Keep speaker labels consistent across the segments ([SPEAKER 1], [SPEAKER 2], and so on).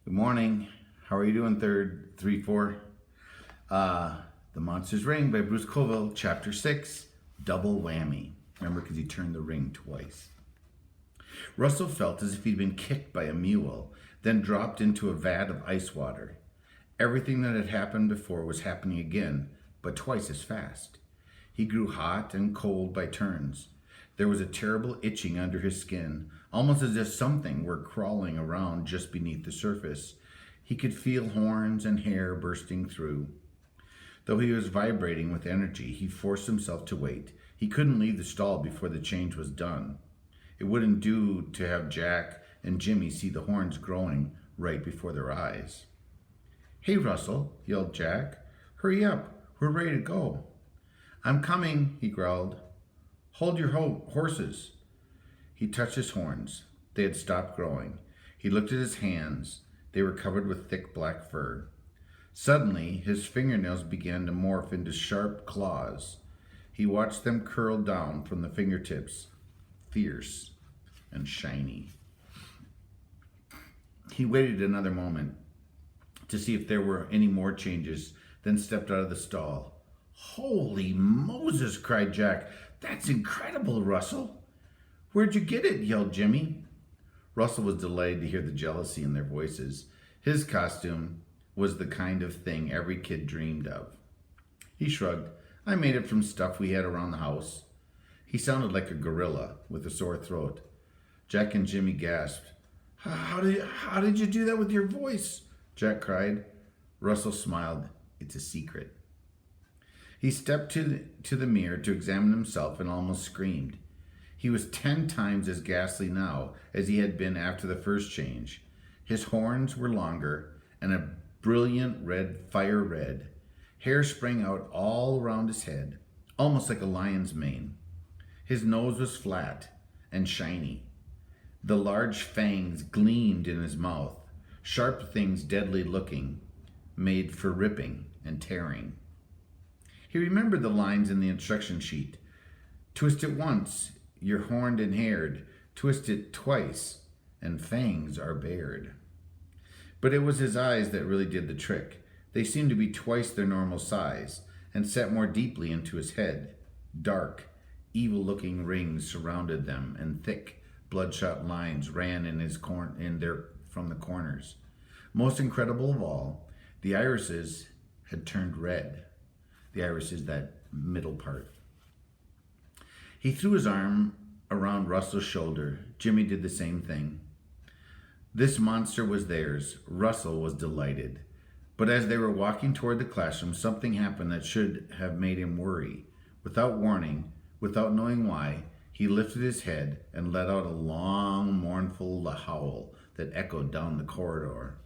[SPEAKER 1] Good morning. How are you doing, third, 3, 4? The Monsters Ring by Bruce Coville, Chapter 6, Double Whammy. Remember, because he turned the ring twice. Russell felt as if he'd been kicked by a mule, then dropped into a vat of ice water. Everything that had happened before was happening again, but twice as fast. He grew hot and cold by turns. There was a terrible itching under his skin, almost as if something were crawling around just beneath the surface. He could feel horns and hair bursting through. Though he was vibrating with energy, he forced himself to wait. He couldn't leave the stall before the change was done. It wouldn't do to have Jack and Jimmy see the horns growing right before their eyes. "Hey, Russell," yelled Jack. "Hurry up. We're ready to go." "I'm coming," he growled. "Hold your horses." He touched his horns. They had stopped growing. He looked at his hands. They were covered with thick black fur. Suddenly, his fingernails began to morph into sharp claws. He watched them curl down from the fingertips, fierce and shiny. He waited another moment to see if there were any more changes, then stepped out of the stall. "Holy Moses," cried Jack. "That's incredible, Russell." "Where'd you get it?" yelled Jimmy. Russell was delighted to hear the jealousy in their voices. His costume was the kind of thing every kid dreamed of. He shrugged. "I made it from stuff we had around the house." He sounded like a gorilla with a sore throat. Jack and Jimmy gasped. How did you do that with your voice?" Jack cried. Russell smiled. "It's a secret." He stepped to the mirror to examine himself and almost screamed. He was 10 times as ghastly now as he had been after the first change. His horns were longer and a brilliant fire red. Hair sprang out all around his head, almost like a lion's mane. His nose was flat and shiny. The large fangs gleamed in his mouth, sharp things deadly looking, made for ripping and tearing. He remembered the lines in the instruction sheet. "Twist it once, you're horned and haired. Twist it twice, and fangs are bared." But it was his eyes that really did the trick. They seemed to be twice their normal size and set more deeply into his head. Dark, evil-looking rings surrounded them, and thick, bloodshot lines ran from the corners. Most incredible of all, the irises had turned red. The iris is that middle part. He threw his arm around Russell's shoulder. Jimmy did the same thing. This monster was theirs. Russell was delighted. But as they were walking toward the classroom, something happened that should have made him worry. Without warning, without knowing why, he lifted his head and let out a long, mournful howl that echoed down the corridor.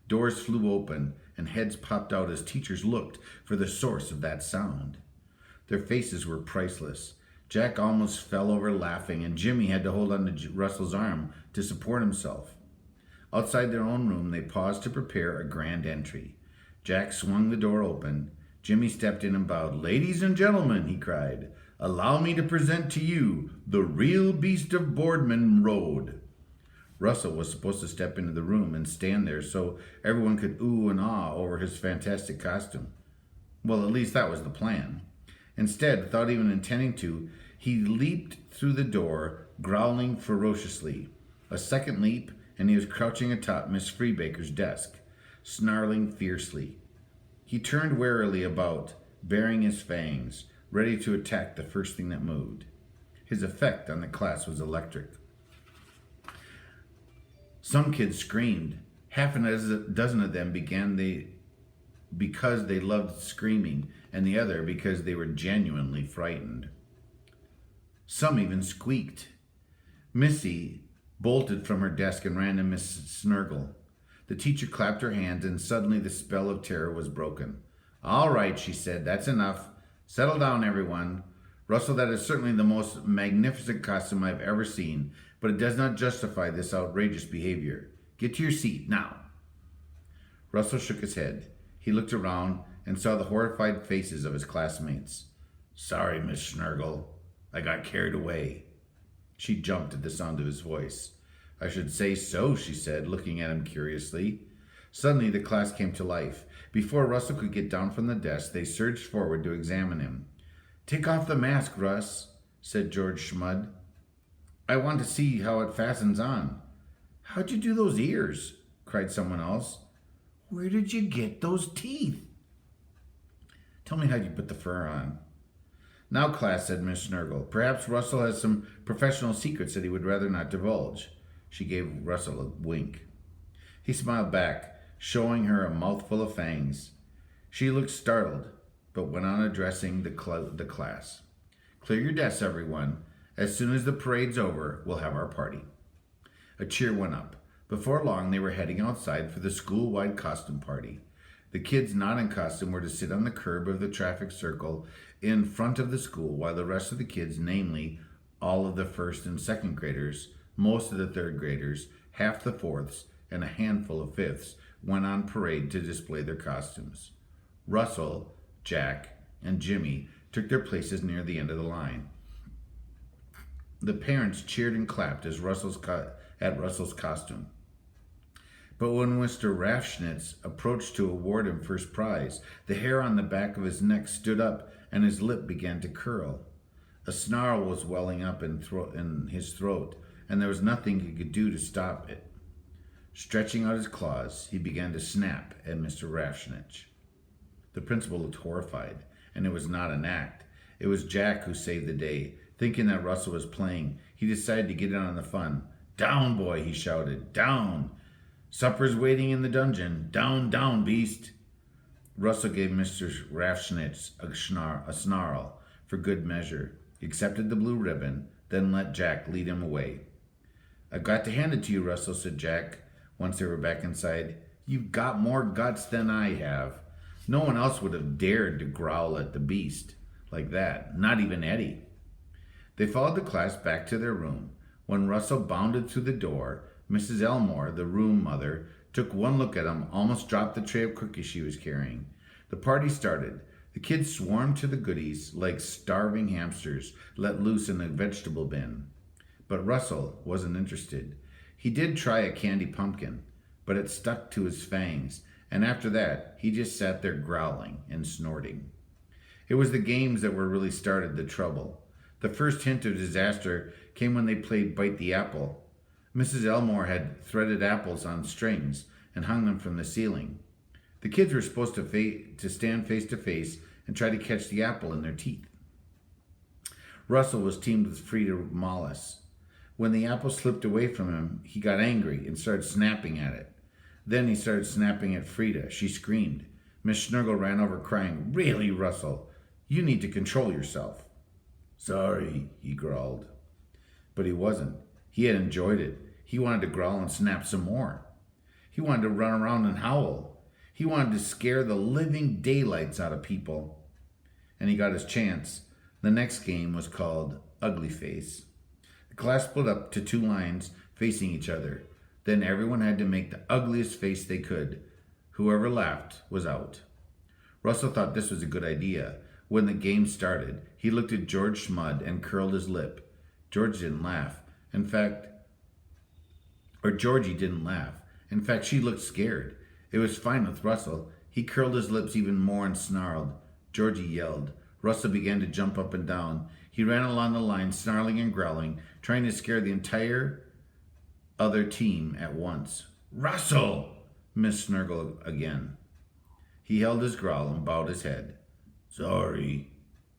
[SPEAKER 1] Doors flew open and heads popped out as teachers looked for the source of that sound. Their faces were priceless. Jack almost fell over laughing, and Jimmy had to hold on to Russell's arm to support himself. Outside their own room, they paused to prepare a grand entry. Jack swung the door open. Jimmy stepped in and bowed. "Ladies and gentlemen," he cried, "allow me to present to you the real beast of Boardman Road." Russell was supposed to step into the room and stand there so everyone could ooh and ah over his fantastic costume. Well, at least that was the plan. Instead, without even intending to, he leaped through the door, growling ferociously. A second leap, and he was crouching atop Miss Freebaker's desk, snarling fiercely. He turned warily about, baring his fangs, ready to attack the first thing that moved. His effect on the class was electric. Some kids screamed. Half a dozen of them because they loved screaming, and the other because they were genuinely frightened. Some even squeaked. Missy bolted from her desk and ran to Miss Snurgle. The teacher clapped her hands, and suddenly the spell of terror was broken. "All right," she said, "that's enough. Settle down, everyone. Russell, that is certainly the most magnificent costume I've ever seen, but it does not justify this outrageous behavior. Get to your seat, now." Russell shook his head. He looked around and saw the horrified faces of his classmates. "Sorry, Miss Snurgle. I got carried away." She jumped at the sound of his voice. I should say so, she said, looking at him curiously. Suddenly, the class came to life. Before Russell could get down from the desk, they surged forward to examine him. Take off the mask, Russ, said George Schmud. I want to see how it fastens on. How'd you do those ears? Cried someone else. Where did you get those teeth? Tell me how you put the fur on. Now, class, said Miss Snurgle, perhaps Russell has some professional secrets that he would rather not divulge. She gave Russell a wink. He smiled back, showing her a mouthful of fangs. She looked startled, but went on addressing the class. Clear your desks, everyone. As soon as the parade's over, we'll have our party. A cheer went up. Before long, they were heading outside for the school-wide costume party. The kids not in costume were to sit on the curb of the traffic circle in front of the school, while the rest of the kids, namely all of the first and second graders, most of the third graders, half the fourths, and a handful of fifths, went on parade to display their costumes. Russell, Jack, and Jimmy took their places near the end of the line. The parents cheered and clapped as Russell's costume. But when Mr. Raffschnitz approached to award him first prize, the hair on the back of his neck stood up and his lip began to curl. A snarl was welling up in his throat, and there was nothing he could do to stop it. Stretching out his claws, he began to snap at Mr. Raffschnitz. The principal looked horrified, and it was not an act. It was Jack who saved the day. Thinking that Russell was playing, he decided to get in on the fun. Down, boy, he shouted. Down! Supper's waiting in the dungeon. Down, down, beast! Russell gave Mr. Raffschnitz a snarl for good measure. He accepted the blue ribbon, then let Jack lead him away. I've got to hand it to you, Russell, said Jack, once they were back inside. You've got more guts than I have. No one else would have dared to growl at the beast like that, not even Eddie. They followed the class back to their room. When Russell bounded through the door, Mrs. Elmore, the room mother, took one look at him, almost dropped the tray of cookies she was carrying. The party started. The kids swarmed to the goodies like starving hamsters let loose in a vegetable bin. But Russell wasn't interested. He did try a candy pumpkin, but it stuck to his fangs, and after that, he just sat there growling and snorting. It was the games that were really started the trouble. The first hint of disaster came when they played Bite the Apple. Mrs. Elmore had threaded apples on strings and hung them from the ceiling. The kids were supposed to stand face to face and try to catch the apple in their teeth. Russell was teamed with Frida Mollis. When the apple slipped away from him, he got angry and started snapping at it. Then he started snapping at Frida. She screamed. Miss Snurgle ran over crying, Really, Russell? You need to control yourself. Sorry, he growled. But he wasn't. He had enjoyed it. He wanted to growl and snap some more. He wanted to run around and howl. He wanted to scare the living daylights out of people. And he got his chance. The next game was called Ugly Face. The class split up to two lines facing each other. Then everyone had to make the ugliest face they could. Whoever laughed was out. Russell thought this was a good idea. When the game started, he looked at George Schmud and curled his lip. Georgie didn't laugh. In fact, she looked scared. It was fine with Russell. He curled his lips even more and snarled. Georgie yelled. Russell began to jump up and down. He ran along the line, snarling and growling, trying to scare the entire other team at once. Russell! Miss Snurgle again. He held his growl and bowed his head. Sorry.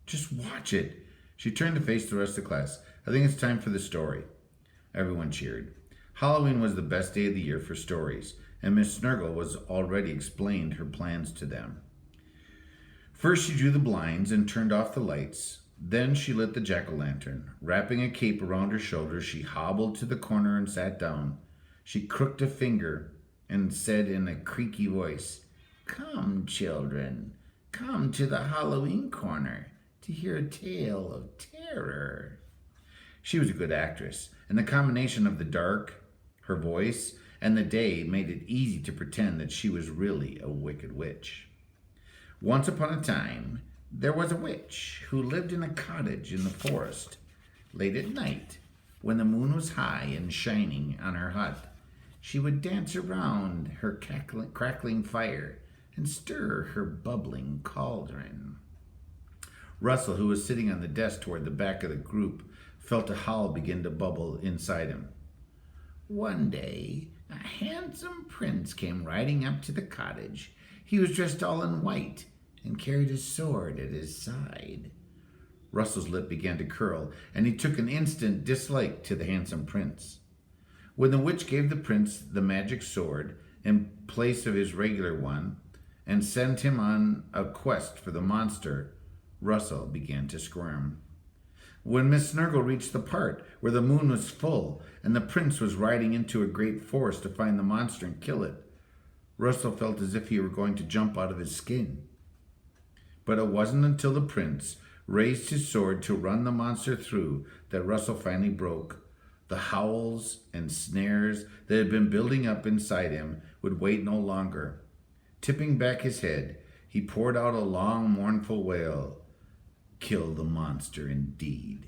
[SPEAKER 1] Just watch it. She turned to face the rest of the class. I think it's time for the story. Everyone cheered. Halloween was the best day of the year for stories, and Miss Snurgle was already explained her plans to them. First she drew the blinds and turned off the lights. Then she lit the jack-o'-lantern. Wrapping a cape around her shoulders, she hobbled to the corner and sat down. She crooked a finger and said in a creaky voice, Come, children, come to the Halloween corner to hear a tale of terror. She was a good actress, and the combination of the dark, her voice, and the day made it easy to pretend that she was really a wicked witch. Once upon a time, there was a witch who lived in a cottage in the forest. Late at night, When the moon was high and shining on her hut, she would dance around her crackling fire and stir her bubbling cauldron. Russell, who was sitting on the desk toward the back of the group, felt a howl begin to bubble inside him. One day, a handsome prince came riding up to the cottage. He was dressed all in white and carried a sword at his side. Russell's lip began to curl, and he took an instant dislike to the handsome prince. When the witch gave the prince the magic sword in place of his regular one and sent him on a quest for the monster, Russell began to squirm. When Miss Snurgle reached the part where the moon was full and the prince was riding into a great forest to find the monster and kill it, Russell felt as if he were going to jump out of his skin. But it wasn't until the prince raised his sword to run the monster through that Russell finally broke. The howls and snares that had been building up inside him would wait no longer. Tipping back his head, he poured out a long, mournful wail. Kill the monster indeed.